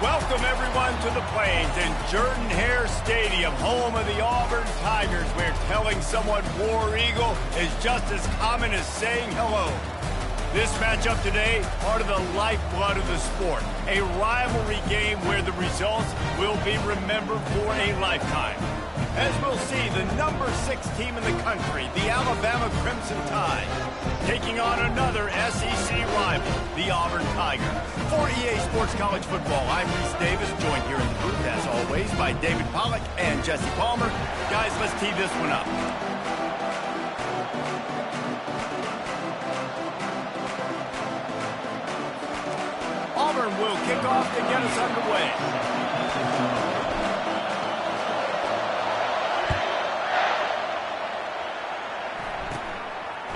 Welcome, everyone, to the Plains in Jordan-Hare Stadium, home of the Auburn Tigers, where telling someone War Eagle is just as common as saying hello. This matchup today, part of the lifeblood of the sport, a rivalry game where the results will be remembered for a lifetime. As we'll see, the number 6 team in the country, the Alabama Crimson Tide, taking on another SEC rival, the Auburn Tigers. For EA Sports College Football, I'm Reese Davis, joined here in the booth, as always, by David Pollack and Jesse Palmer. Guys, let's tee this one up. Auburn will kick off to get us underway.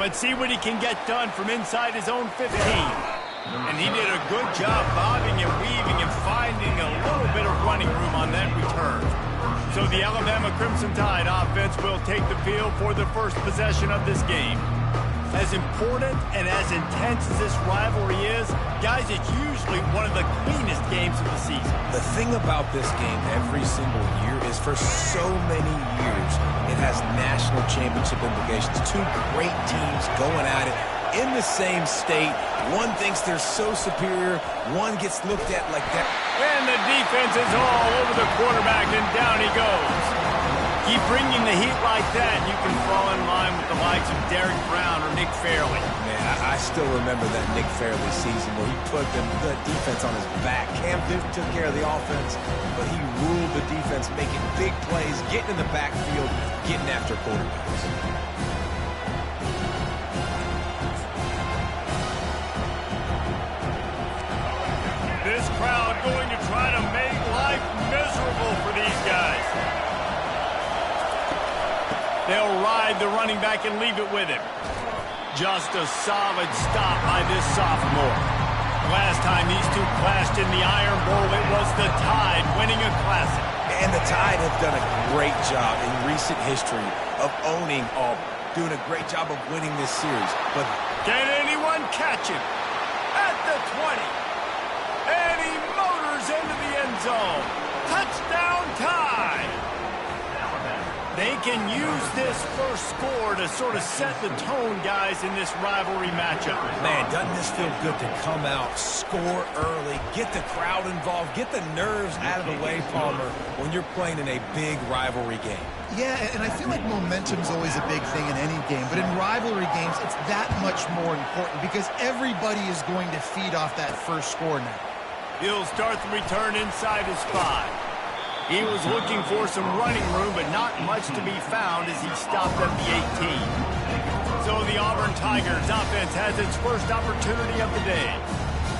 Let's see what he can get done from inside his own 15. And he did a good job bobbing and weaving and finding a little bit of running room on that return. So the Alabama Crimson Tide offense will take the field for the first possession of this game. As important and as intense as this rivalry is, guys, it's usually one of the cleanest games of the season. The thing about this game every single year is for so many years, it has national championship implications. Two great teams going at it in the same state. One thinks they're so superior, one gets looked at like that. And the defense is all over the quarterback, and down he goes. Keep bringing the heat like that, you can fall in line with the likes of Derek Brown or Nick Fairley. Man, I still remember that Nick Fairley season where he put the defense on his back. Cam Newton took care of the offense, but he ruled the defense, making big plays, getting in the backfield, getting after quarterbacks. This crowd going to try to make life miserable for these guys. They'll ride the running back and leave it with him. Just a solid stop by this sophomore. Last time these two clashed in the Iron Bowl, it was the Tide winning a classic. And the Tide have done a great job in recent history of owning Auburn, doing a great job of winning this series. But can anyone catch him? At the 20. And he motors into the end zone. Touchdown Tide! They can use this first score to sort of set the tone, guys, in this rivalry matchup. Man, doesn't this feel good to come out, score early, get the crowd involved, get the nerves out of the way, Palmer, when you're playing in a big rivalry game? Yeah, and I feel like momentum's always a big thing in any game, but in rivalry games, it's that much more important because everybody is going to feed off that first score now. He'll start the return inside his 5. He was looking for some running room, but not much to be found as he stopped at the 18. So the Auburn Tigers offense has its first opportunity of the day.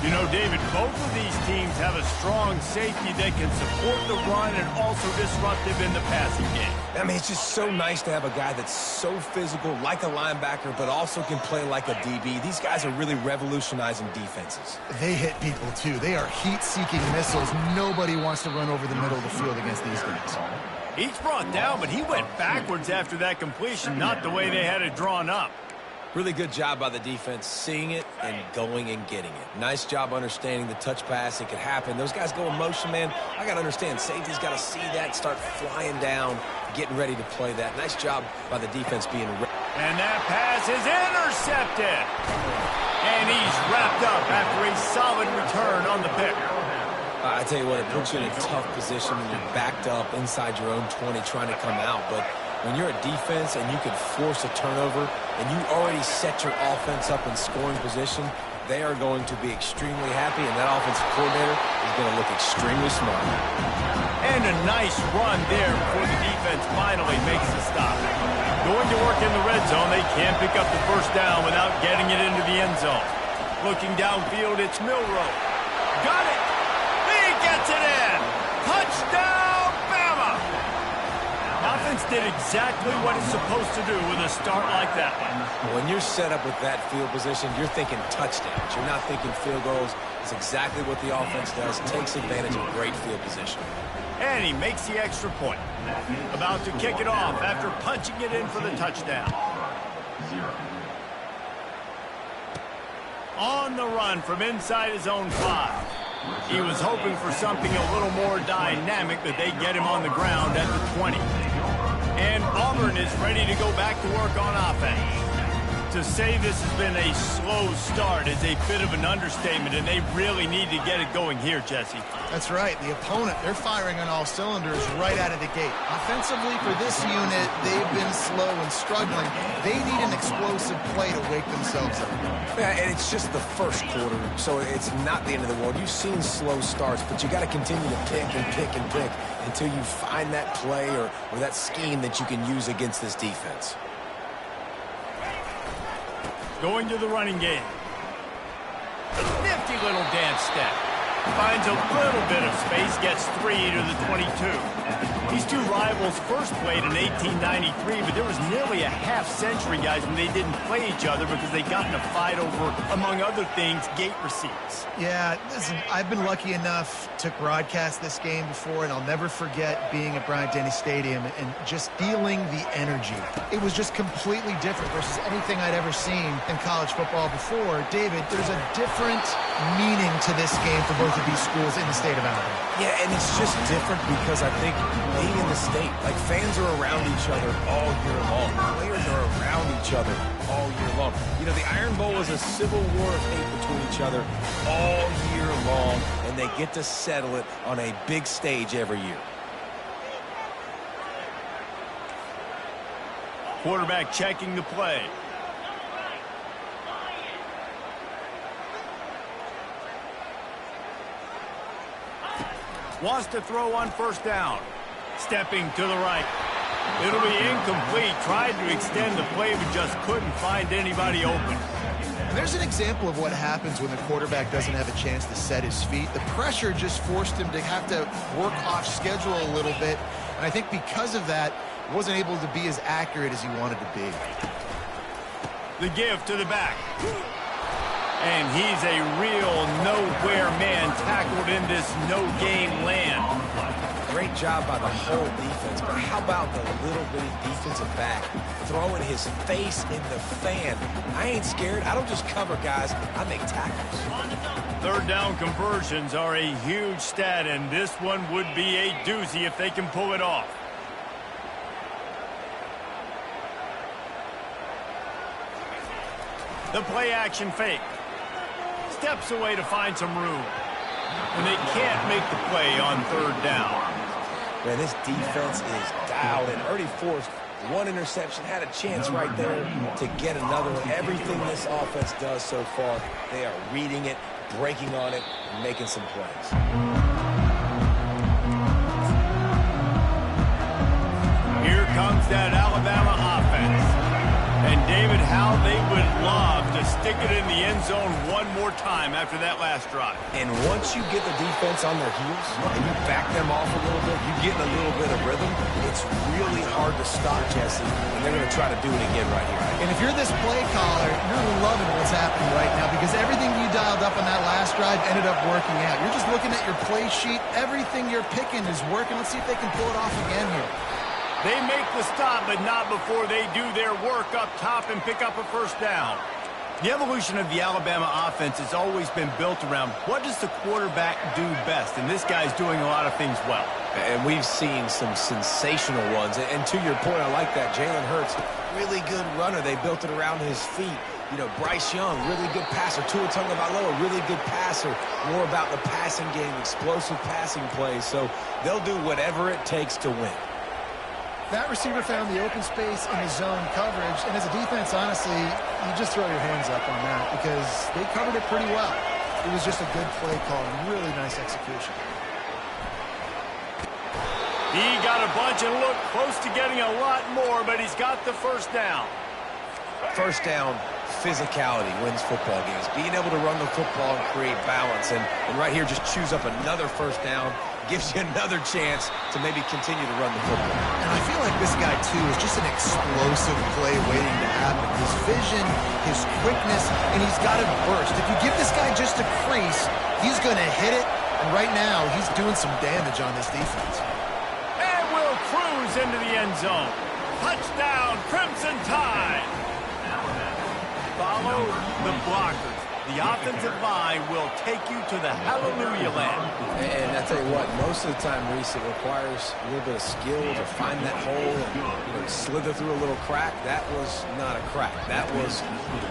You know, David, both of these teams have a strong safety that can support the run and also disruptive in the passing game. I mean, it's just so nice to have a guy that's so physical, like a linebacker, but also can play like a DB. These guys are really revolutionizing defenses. They hit people, too. They are heat-seeking missiles. Nobody wants to run over the middle of the field against these guys. He's brought down, but he went backwards after that completion, not the way they had it drawn up. Really good job by the defense, seeing it and going and getting it. Nice job understanding the touch pass. It could happen. Those guys go in motion, man. I got to understand, safety's got to see that, start flying down, getting ready to play that. Nice job by the defense being ready. And that pass is intercepted. And he's wrapped up after a solid return on the pick. I tell you what, it puts you in a tough position when you're backed up inside your own 20 trying to come out. But when you're a defense and you can force a turnover and you already set your offense up in scoring position, they are going to be extremely happy, and that offensive coordinator is going to look extremely smart. And a nice run there before the defense finally makes a stop. Going to work in the red zone, they can't pick up the first down without getting it into the end zone. Looking downfield, it's Milroe. Got it! He gets it in! Touchdown, Bama! Offense did exactly what it's supposed to do with a start like that one. When you're set up with that field position, you're thinking touchdowns. You're not thinking field goals. It's exactly what the offense does. Takes advantage of great field position. And he makes the extra point. About to kick it off after punching it in for the touchdown. On the run from inside his own 5. He was hoping for something a little more dynamic, but they get him on the ground at the 20. And Auburn is ready to go back to work on offense. To say this has been a slow start is a bit of an understatement, and they really need to get it going here, Jesse. That's right. The opponent, they're firing on all cylinders right out of the gate. Offensively, for this unit, they've been slow and struggling. They need an explosive play to wake themselves up. Yeah, and it's just the first quarter, so it's not the end of the world. You've seen slow starts, but you got to continue to pick and pick and pick until you find that play or that scheme that you can use against this defense. Going to the running game. Nifty little dance step. Finds a little bit of space, gets 3 to the 22. These two rivals first played in 1893, but there was nearly a half-century, guys, when they didn't play each other because they got in a fight over, among other things, gate receipts. Yeah, listen, I've been lucky enough to broadcast this game before, and I'll never forget being at Bryant-Denny Stadium and just feeling the energy. It was just completely different versus anything I'd ever seen in college football before. David, there's a different meaning to this game for both of these schools in the state of Alabama. Yeah, and it's just different because I think being in the state, like fans are around each other all year long. Players are around each other all year long. You know, the Iron Bowl is a civil war of hate between each other all year long, and they get to settle it on a big stage every year. Quarterback checking the play. Wants to throw on first down. Stepping to the right. It'll be incomplete. Tried to extend the play, but just couldn't find anybody open. And there's an example of what happens when the quarterback doesn't have a chance to set his feet. The pressure just forced him to have to work off schedule a little bit. And I think because of that, he wasn't able to be as accurate as he wanted to be. The give to the back. And he's a real nowhere man tackled in this no-game land. Great job by the whole defense, but how about the little bitty defensive back throwing his face in the fan? I ain't scared. I don't just cover guys. I make tackles. Third down conversions are a huge stat, and this one would be a doozy if they can pull it off. The play-action fake. Steps away to find some room. And they can't make the play on third down. Man, this defense is dialed in. Already forced one interception, had a chance right there to get another one. Everything this offense does so far, they are reading it, breaking on it, and making some plays. Here comes that Alabama offense. And David, how they would love to stick it in the end zone one more time after that last drive. And once you get the defense on their heels and you back them off a little bit, you get a little bit of rhythm, it's really hard to stop, Jesse, and they're going to try to do it again right here. And if you're this play caller, you're loving what's happening right now because everything you dialed up on that last drive ended up working out. You're just looking at your play sheet. Everything you're picking is working. Let's see if they can pull it off again here. They make the stop, but not before they do their work up top and pick up a first down. The evolution of the Alabama offense has always been built around what does the quarterback do best, and this guy's doing a lot of things well. And we've seen some sensational ones. And to your point, I like that. Jalen Hurts, really good runner. They built it around his feet. You know, Bryce Young, really good passer. Tua Tagovailoa, really good passer. More about the passing game, explosive passing plays. So they'll do whatever it takes to win. That receiver found the open space in the zone coverage, and as a defense, honestly, you just throw your hands up on that because they covered it pretty well. It was just a good play call and really nice execution. He got a bunch and looked close to getting a lot more, but he's got the first down. First down, physicality wins football games. Being able to run the football and create balance. And right here, just choose up another first down. Gives you another chance to maybe continue to run the football. And I feel like this guy, too, is just an explosive play waiting to happen. His vision, his quickness, and he's got to burst. If you give this guy just a crease, he's going to hit it. And right now, he's doing some damage on this defense. And will cruise into the end zone. Touchdown, Crimson Tide. Follow the blockers. The offensive line will take you to the hallelujah land. And I tell you what, most of the time, Reese, it requires a little bit of skill to find that hole and slither through a little crack. That was not a crack. That was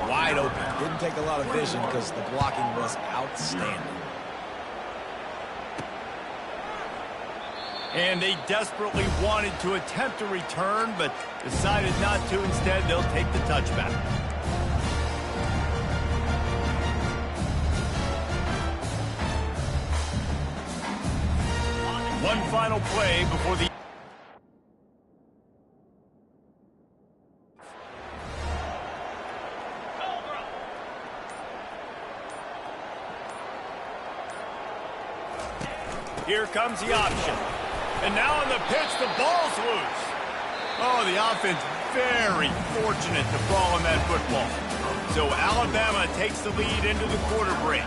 wide open. Didn't take a lot of vision because the blocking was outstanding. And they desperately wanted to attempt a return, but decided not to. Instead, they'll take the touchback. One final play before the... Here comes the option. And now on the pitch, the ball's loose. Oh, the offense very fortunate to fall on that football. So Alabama takes the lead into the quarter break.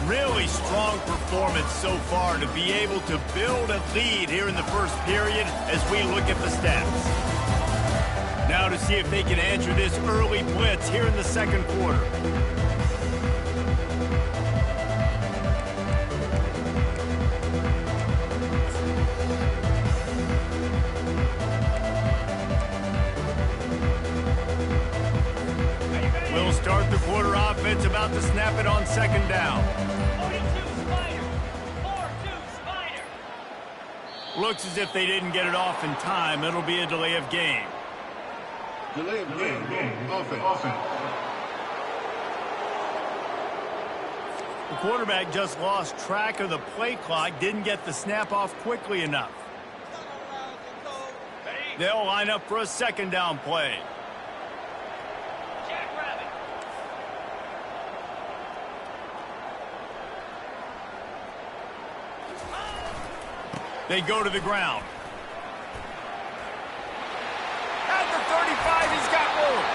Really strong performance so far to be able to build a lead here in the first period as we look at the stats. Now to see if they can answer this early blitz here in the second quarter. We'll start the quarter offense, about to snap it on second down. Looks as if they didn't get it off in time. It'll be a delay of game. Delay of game. Offense. The quarterback just lost track of the play clock, didn't get the snap off quickly enough. They'll line up for a second down play. They go to the ground. At the 35, he's got room.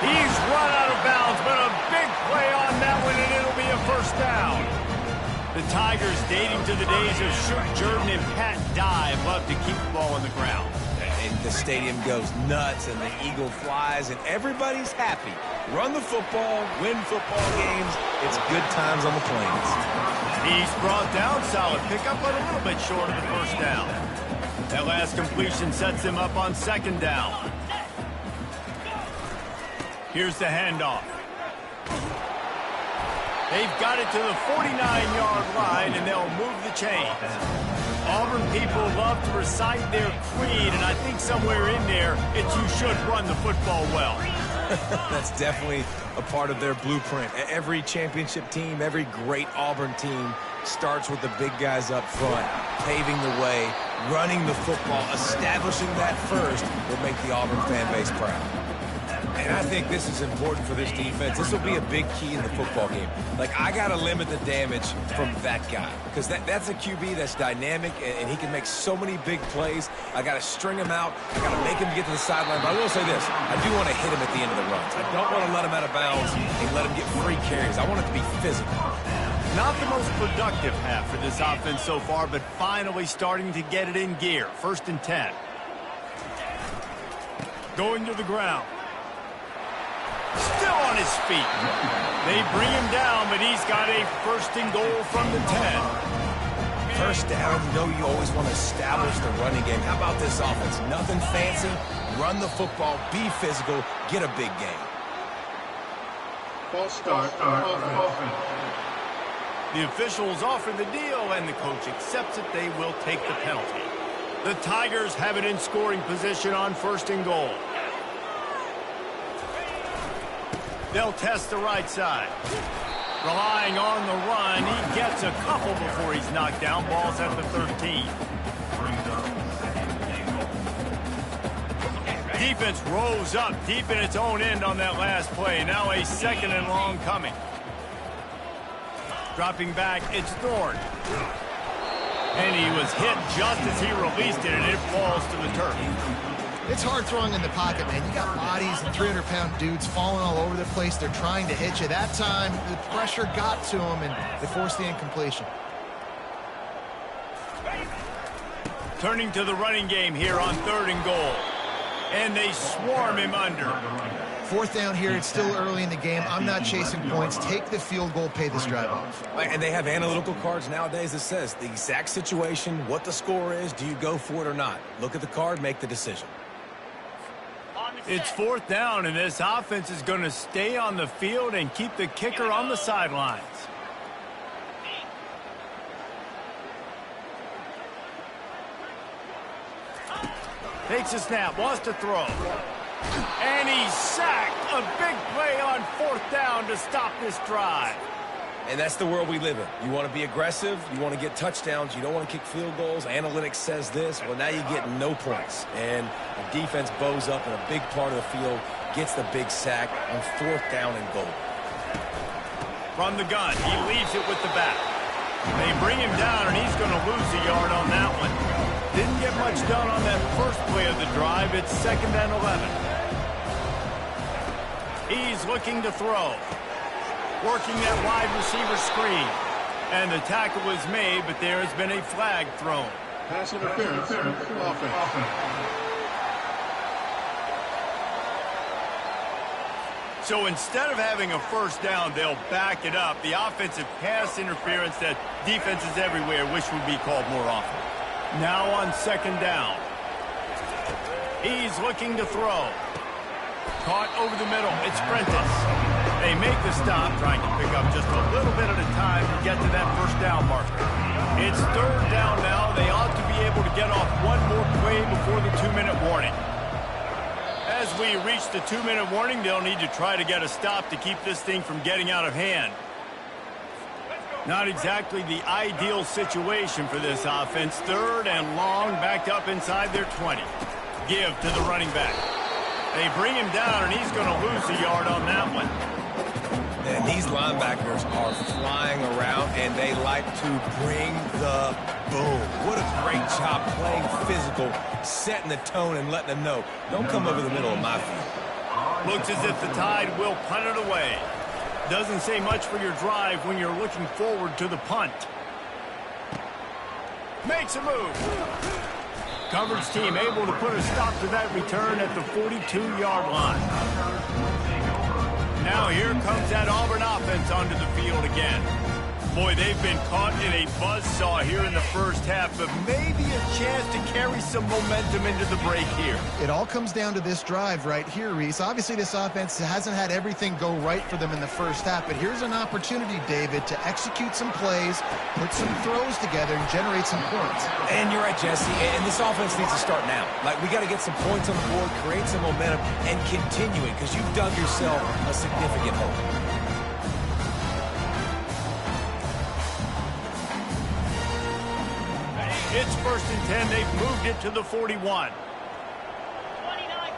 He's run out of bounds, but a big play on that one, and it'll be a first down. The Tigers, dating to the days of Shook Jordan and Pat Dye, love to keep the ball on the ground. And the stadium goes nuts, and the eagle flies, and everybody's happy. Run the football, win football games. It's good times on the plains. He's brought down, solid pickup, but a little bit short of the first down. That last completion sets him up on second down. Here's the handoff. They've got it to the 49-yard line, and they'll move the chains. Auburn people love to recite their creed, and I think somewhere in there, it's you should run the football well. That's definitely a part of their blueprint. Every championship team, every great Auburn team starts with the big guys up front, paving the way, running the football, establishing that first will make the Auburn fan base proud. And I think this is important for this defense. This will be a big key in the football game. Like, I got to limit the damage from that guy because that's a QB that's dynamic, and he can make so many big plays. I got to string him out. I got to make him get to the sideline. But I will say this. I do want to hit him at the end of the runs. I don't want to let him out of bounds and let him get free carries. I want it to be physical. Not the most productive half for this offense so far, but finally starting to get it in gear. 1st and 10. Going to the ground. Still on his feet. They bring him down, but he's got a first and goal from the 10. First down, you know you always want to establish the running game. How about this offense? Nothing fancy. Run the football, be physical, get a big gain. False start. Offense. The officials offer the deal, and the coach accepts it. They will take the penalty. The Tigers have it in scoring position on first and goal. They'll test the right side. Relying on the run, he gets a couple before he's knocked down. Ball's at the 13. Defense rose up deep in its own end on that last play. Now a second and long coming. Dropping back, it's Thorne. And he was hit just as he released it, and it falls to the turf. It's hard throwing in the pocket, man. You got bodies and 300-pound dudes falling all over the place. They're trying to hit you. That time, the pressure got to him, and they forced the incompletion. Turning to the running game here on third and goal. And they swarm him under. Fourth down here. It's still early in the game. I'm not chasing points. Take the field goal, pay this drive off. And they have analytical cards nowadays that says the exact situation, what the score is, do you go for it or not? Look at the card, make the decision. It's fourth down, and this offense is going to stay on the field and keep the kicker on the sidelines. Takes a snap, wants to throw. And he's sacked. A big play on fourth down to stop this drive. And that's the world we live in. You want to be aggressive. You want to get touchdowns. You don't want to kick field goals. Analytics says this. Well, now you get no points. And the defense bows up in a big part of the field, gets the big sack on fourth down and goal. From the gun, he leaves it with the back. They bring him down, and he's going to lose a yard on that one. Didn't get much done on that first play of the drive. It's second and 11. He's looking to throw. Working that wide receiver screen. And the tackle was made, but there has been a flag thrown. Pass interference. Offense. So instead of having a first down, they'll back it up. The offensive pass interference that defenses everywhere wish would be called more often. Now on second down. He's looking to throw. Caught over the middle. It's Prentice. They make the stop, trying to pick up just a little bit at a time to get to that first down marker. It's third down now. They ought to be able to get off one more play before the 2-minute warning. As we reach the 2-minute warning, they'll need to try to get a stop to keep this thing from getting out of hand. Not exactly the ideal situation for this offense. Third and long, backed up inside their 20. Give to the running back. They bring him down, and he's going to lose a yard on that one. And these linebackers are flying around, and they like to bring the boom. What a great job playing physical, setting the tone, and letting them know, don't come over the middle of my field. Looks as if the Tide will punt it away. Doesn't say much for your drive when you're looking forward to the punt. Makes a move. Coverage team able to put a stop to that return at the 42-yard line. Now here comes that Auburn offense onto the field again. Boy, they've been caught in a buzzsaw here in the first half, but maybe a chance to carry some momentum into the break here. It all comes down to this drive right here, Reese. Obviously, this offense hasn't had everything go right for them in the first half, but here's an opportunity, David, to execute some plays, put some throws together, and generate some points. And you're right, Jesse, and this offense needs to start now. Like, we got to get some points on the board, create some momentum, and continue it, because you've dug yourself a significant hole. It's first and 10. They've moved it to the 41. 29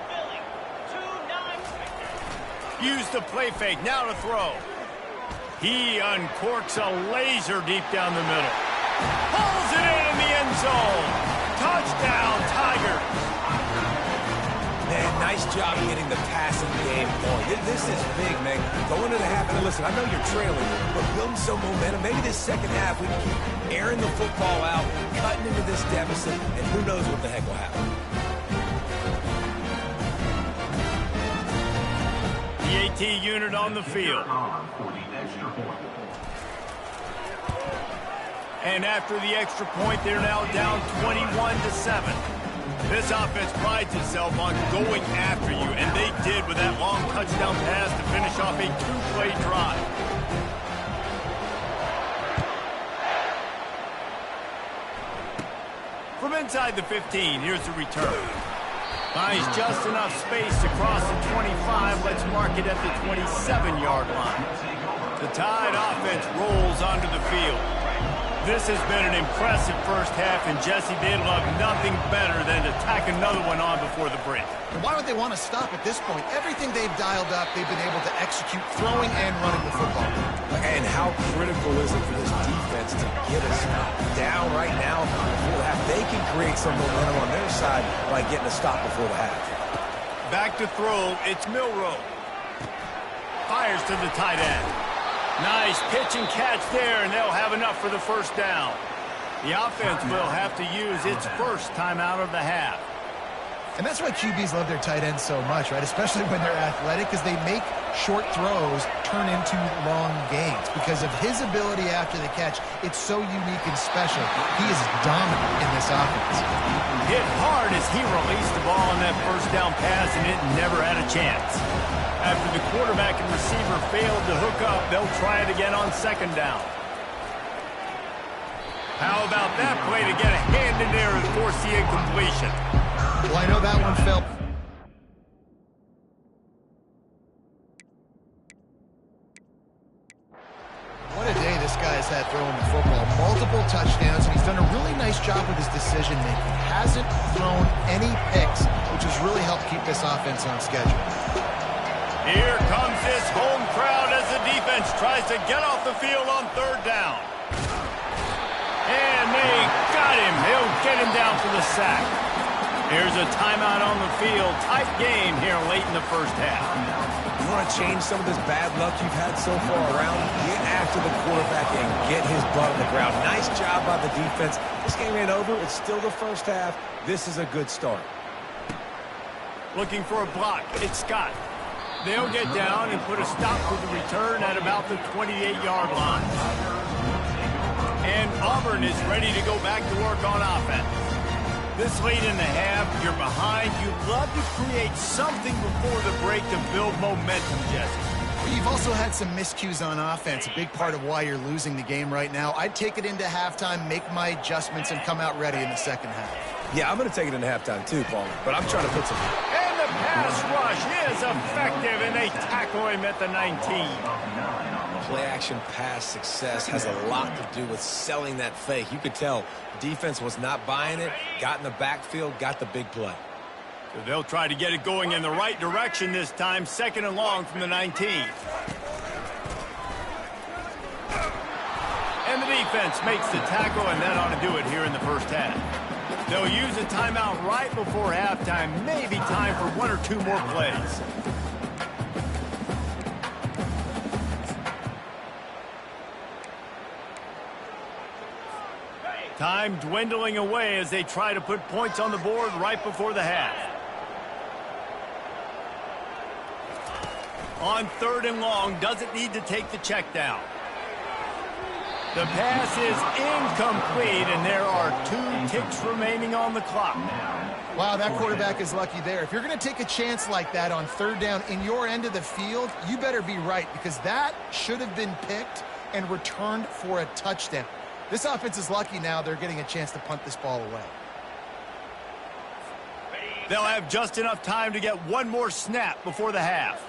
Philly. 2-9. Use the play fake. Now to throw. He uncorks a laser deep down the middle. Pulls it in the end zone. Touchdown, Tigers. Man, nice job getting the passing game going. This is big, man. Going into the half, and listen, I know you're trailing, but building some momentum. Maybe this second half we can keep airing the football out, cutting into this deficit, and who knows what the heck will happen. The PAT unit on the field. And after the extra point, they're now down 21-7. This offense prides itself on going after you, and they did with that long touchdown pass to finish off a two-play drive. From inside the 15, here's the return. Finds just enough space to cross the 25. Let's mark it at the 27-yard line. The Tide offense rolls onto the field. This has been an impressive first half, and Jesse, they'd love nothing better than to tack another one on before the break. And why would they want to stop at this point? Everything they've dialed up, they've been able to execute throwing and running the football. And how critical is it for this defense to get us down right now before the half? They can create some momentum on their side by getting a stop before the half. Back to throw, it's Milroe. Fires to the tight end. Nice pitch and catch there, and they'll have enough for the first down. The offense will have to use its first timeout of the half. And that's why QBs love their tight ends so much, right? Especially when they're athletic, because they make short throws turn into long gains. Because of his ability after the catch, it's so unique and special. He is dominant in this offense. Hit hard as he released the ball on that first down pass, and it never had a chance. After the quarterback and receiver failed to hook up, they'll try it again on second down. How about that play to get a hand in there and force the incompletion? Well, I know that one felt... What a day this guy has had throwing the football. Multiple touchdowns, and he's done a really nice job with his decision-making. Hasn't thrown any picks, which has really helped keep this offense on schedule. Here comes this home crowd as the defense tries to get off the field on third down. And they got him. He'll get him down for the sack. Here's a timeout on the field. Tight game here late in the first half. You want to change some of this bad luck you've had so far around? Get after the quarterback and get his butt on the ground. Nice job by the defense. This game ain't over. It's still the first half. This is a good start. Looking for a block. It's Scott. They'll get down and put a stop to the return at about the 28-yard line. And Auburn is ready to go back to work on offense. This late in the half, you're behind. You'd love to create something before the break to build momentum, Jesse. You've also had some miscues on offense, a big part of why you're losing the game right now. I'd take it into halftime, make my adjustments, and come out ready in the second half. Yeah, I'm going to take it into halftime too, Paul, but I'm trying to put some... And the pass rush is effective, and they tackle him at the 19. Play-action pass success has a lot to do with selling that fake. You could tell defense was not buying it, got in the backfield, got the big play. So they'll try to get it going in the right direction this time, second and long from the 19. And the defense makes the tackle, and that ought to do it here in the first half. They'll use a timeout right before halftime, maybe time for one or two more plays. Time dwindling away as they try to put points on the board right before the half. On third and long, doesn't need to take the check down. The pass is incomplete, and there are 2 ticks remaining on the clock. Wow, that quarterback is lucky there. If you're going to take a chance like that on third down in your end of the field, you better be right, because that should have been picked and returned for a touchdown. This offense is lucky now they're getting a chance to punt this ball away. They'll have just enough time to get one more snap before the half.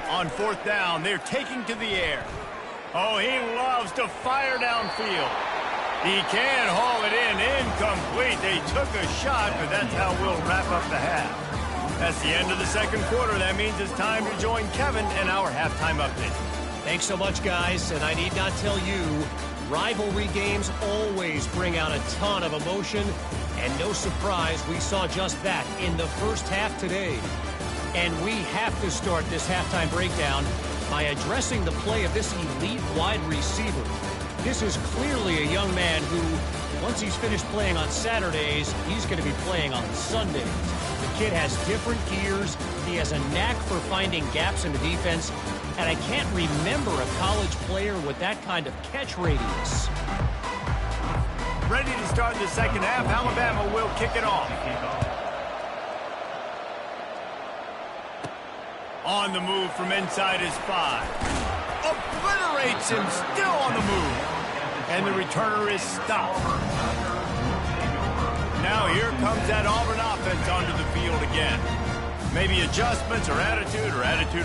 On fourth down, they're taking to the air. Oh, he loves to fire downfield. He can haul it in. Incomplete. They took a shot, but that's how we'll wrap up the half. That's the end of the second quarter. That means it's time to join Kevin in our halftime update. Thanks so much, guys. And I need not tell you, rivalry games always bring out a ton of emotion. And no surprise, we saw just that in the first half today. And we have to start this halftime breakdown by addressing the play of this elite wide receiver. This is clearly a young man who, once he's finished playing on Saturdays, he's going to be playing on Sundays. The kid has different gears. He has a knack for finding gaps in the defense. And I can't remember a college player with that kind of catch radius. Ready to start the second half. Alabama will kick it off. On the move from inside his 5. Obliterates him, still on the move. And the returner is stopped. Now here comes that Auburn offense onto the field again. Maybe adjustments or attitude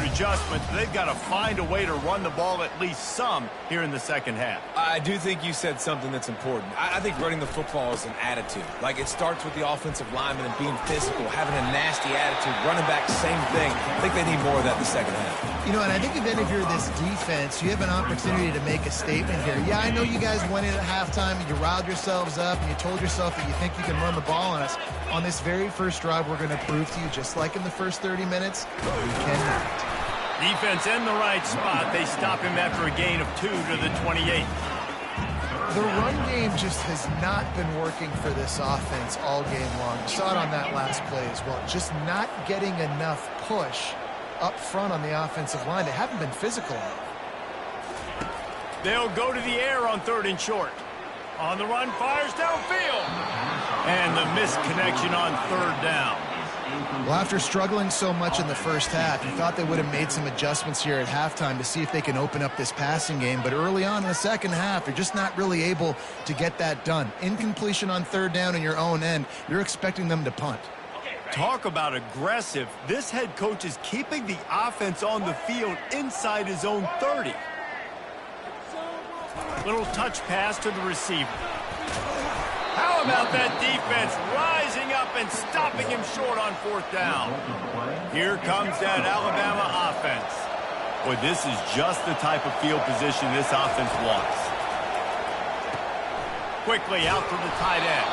adjustments. They've got to find a way to run the ball at least some here in the second half. I do think you said something that's important. I think running the football is an attitude. Like, it starts with the offensive lineman and being physical, having a nasty attitude. Running back, same thing. I think they need more of that in the second half. You know, and I think if you're this defense, you have an opportunity to make a statement here. Yeah, I know you guys went in at halftime and you riled yourselves up and you told yourself that you think you can run the ball on us. On this very first drive, we're going to prove to you, just like in the first 30 minutes, we cannot. Defense in the right spot. They stop him after a gain of 2 to the 28. The run game just has not been working for this offense all game long. You saw it on that last play as well. Just not getting enough push up front on the offensive line. They haven't been physical enough. They'll go to the air on 3rd and short. On the run, fires downfield. And the misconnection on 3rd down. Well, after struggling so much in the first half, you thought they would have made some adjustments here at halftime to see if they can open up this passing game. But early on in the second half, they're just not really able to get that done. Incompletion on 3rd down in your own end, you're expecting them to punt. Talk about aggressive. This head coach is keeping the offense on the field inside his own 30. Little touch pass to the receiver. How about that defense rising up and stopping him short on 4th down? Here comes that Alabama offense. Boy, this is just the type of field position this offense wants. Quickly out to the tight end.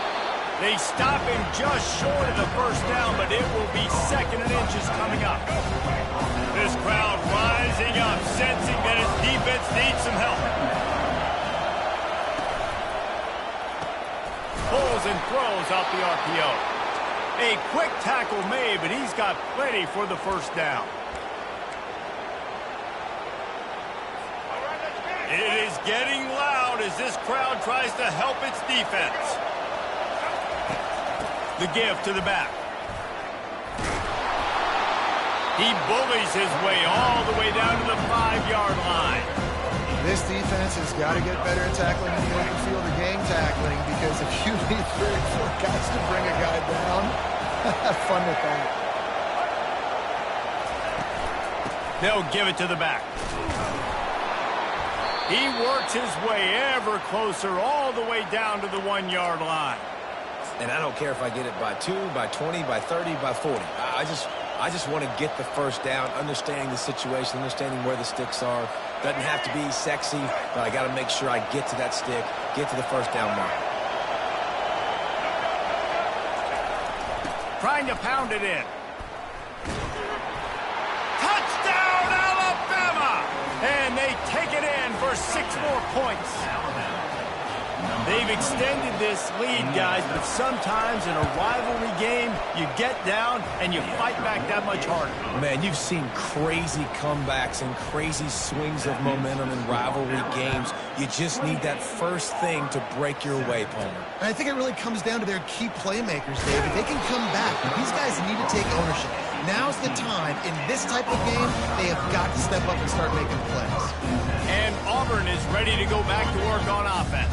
They stop him just short of the 1st down, but it will be 2nd and inches coming up. This crowd rising up, sensing that his defense needs some help. Pulls and throws off the RPO. A quick tackle made, but he's got plenty for the 1st down. It is getting loud as this crowd tries to help its defense. The give to the back. He bullies his way all the way down to the 5-yard line. This defense has got to get better at tackling in the open field or game tackling, because if you need 3 or 4 guys to bring a guy down, have fun with that. They'll give it to the back. He works his way ever closer all the way down to the 1-yard line. And I don't care if I get it by 2, by 20, by 30, by 40. I just want to get the 1st down, understanding the situation, understanding where the sticks are. Doesn't have to be sexy, but I got to make sure I get to that stick, get to the 1st down mark. Trying to pound it in. Touchdown, Alabama! And they take it in for 6 more points. They've extended this lead, guys, but sometimes in a rivalry game, you get down and you fight back that much harder. Man, you've seen crazy comebacks and crazy swings of momentum in rivalry games. You just need that first thing to break your way, Palmer. And I think it really comes down to their key playmakers, David. They can come back, but these guys need to take ownership. Now's the time. In this type of game, they have got to step up and start making plays. And Auburn is ready to go back to work on offense.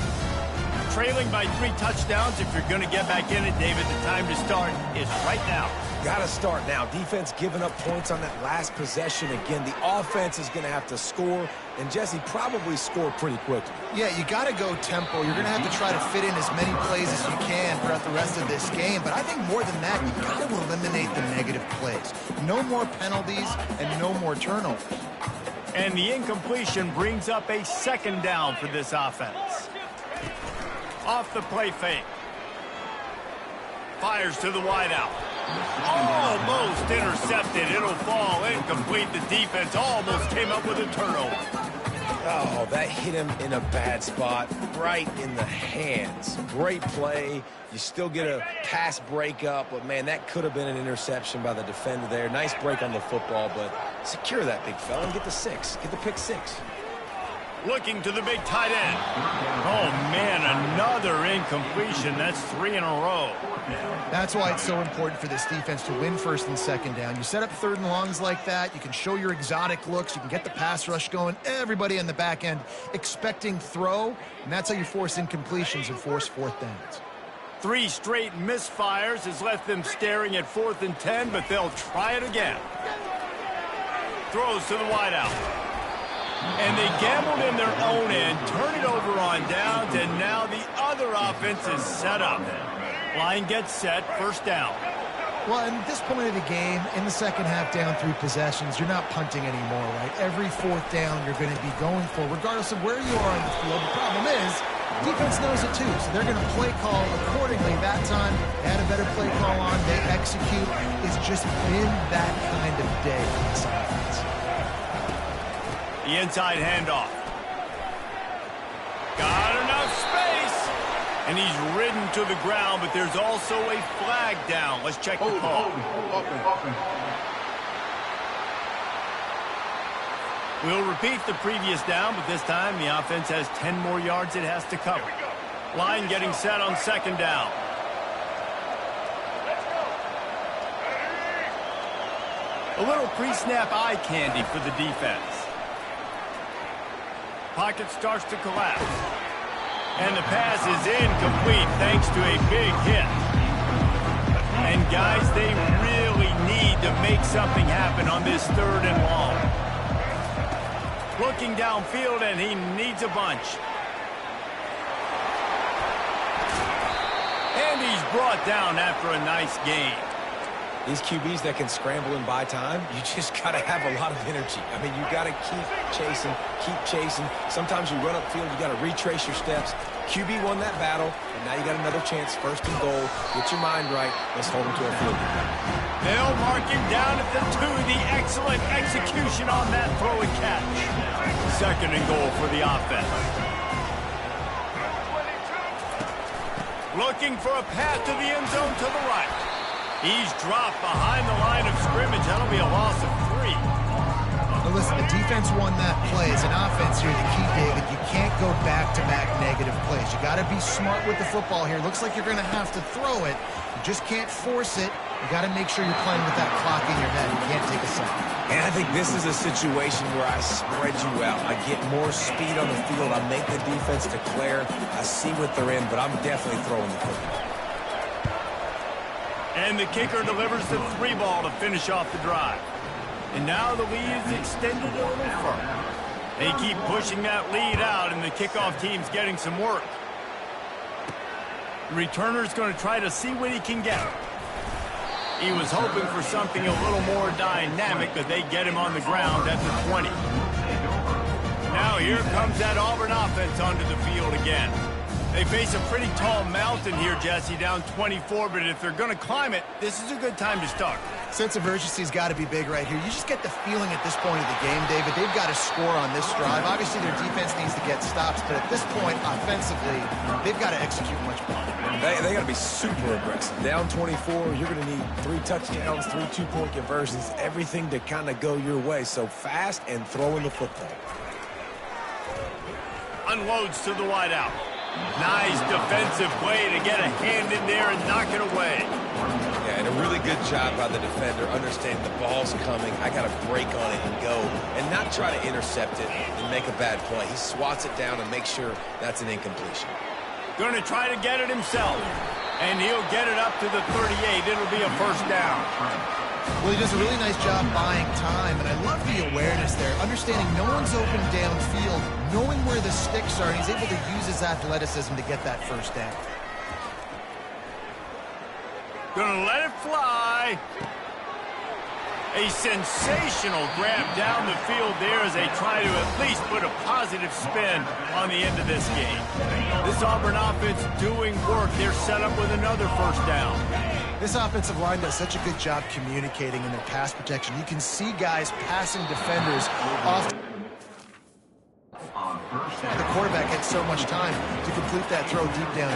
Trailing by 3 touchdowns. If you're going to get back in it, David, the time to start is right now. Got to start now. Defense giving up points on that last possession. Again, the offense is going to have to score, and Jesse probably score pretty quickly. Yeah, you got to go tempo. You're going to have to try to fit in as many plays as you can throughout the rest of this game. But I think more than that, you got to eliminate the negative plays. No more penalties and no more turnovers. And the incompletion brings up a 2nd down for this offense. Off the play fake. Fires to the wideout. Almost intercepted. It'll fall incomplete. The defense almost came up with a turnover. Oh, that hit him in a bad spot, right in the hands. Great play. You still get a pass breakup, but, man, that could have been an interception by the defender there. Nice break on the football, but secure that big fella and get the 6. Get the pick 6. Looking to the big tight end. Oh, man, another incompletion. That's 3 in a row. That's why it's so important for this defense to win first and second down. You set up third and longs like that. You can show your exotic looks. You can get the pass rush going. Everybody in the back end expecting throw, and that's how you force incompletions and force fourth downs. 3 straight misfires has left them staring at 4th and 10, but they'll try it again. Throws to the wideout. And they gambled in their own end, turn it over on downs, and now the other offense is set up. Line gets set, first down. Well, at this point of the game, in the second half, down 3 possessions, you're not punting anymore, right? Every fourth down you're going to be going for, regardless of where you are on the field. The problem is, defense knows it too, so they're going to play call accordingly. That time, they had a better play call on. They execute. It's just been that kind of day for this offense. The inside handoff. Got enough space. And he's ridden to the ground, but there's also a flag down. Let's check the call. We'll repeat the previous down, but this time the offense has 10 more yards it has to cover. Line getting set on second down. A little pre-snap eye candy for the defense. Pocket starts to collapse. And the pass is incomplete thanks to a big hit. And guys, they really need to make something happen on this 3rd and long. Looking downfield, and he needs a bunch. And he's brought down after a nice gain. These QBs that can scramble and buy time, you just got to have a lot of energy. I mean, you got to keep chasing, keep chasing. Sometimes you run upfield, you got to retrace your steps. QB won that battle, and now you got another chance, 1st and goal. Get your mind right. Let's hold him to a field goal. They'll mark him down at the 2. The excellent execution on that throw and catch. 2nd and goal for the offense. Looking for a path to the end zone to the right. He's dropped behind the line of scrimmage. That'll be a loss of 3. Now listen, the defense won that play. As an offense here, the key, David, you can't go back-to-back negative plays. You got to be smart with the football here. Looks like you're going to have to throw it. You just can't force it. You got to make sure you're playing with that clock in your head. You can't take a sack. And I think this is a situation where I spread you out. I get more speed on the field. I make the defense declare. I see what they're in, but I'm definitely throwing the football. And the kicker delivers the 3 ball to finish off the drive. And now the lead is extended a little further. They keep pushing that lead out, and the kickoff team's getting some work. The returner's going to try to see what he can get. He was hoping for something a little more dynamic, but they get him on the ground at the 20. Now here comes that Auburn offense onto the field again. They face a pretty tall mountain here, Jesse, down 24, but if they're going to climb it, this is a good time to start. Sense of urgency's got to be big right here. You just get the feeling at this point of the game, David, they've got to score on this drive. Obviously, their defense needs to get stops, but at this point, offensively, they've got to execute much better. They got to be super aggressive. Down 24, you're going to need 3 touchdowns, 3 two-point conversions, everything to kind of go your way. So fast and throwing the football. Unloads to the wideout. Nice defensive play to get a hand in there and knock it away. Yeah, and a really good job by the defender, understanding the ball's coming. I got to break on it and go, and not try to intercept it and make a bad play. He swats it down and makes sure that's an incompletion. Going to try to get it himself, and he'll get it up to the 38. It'll be a first down. Well, he does a really nice job buying time, and I love the awareness there, understanding no one's open downfield, knowing where the sticks are, and he's able to use his athleticism to get that first down. Gonna let it fly. A sensational grab down the field there as they try to at least put a positive spin on the end of this game. This Auburn offense doing work. They're set up with another first down. This offensive line does such a good job communicating in their pass protection. You can see guys passing defenders off. so much time to complete that throw deep down.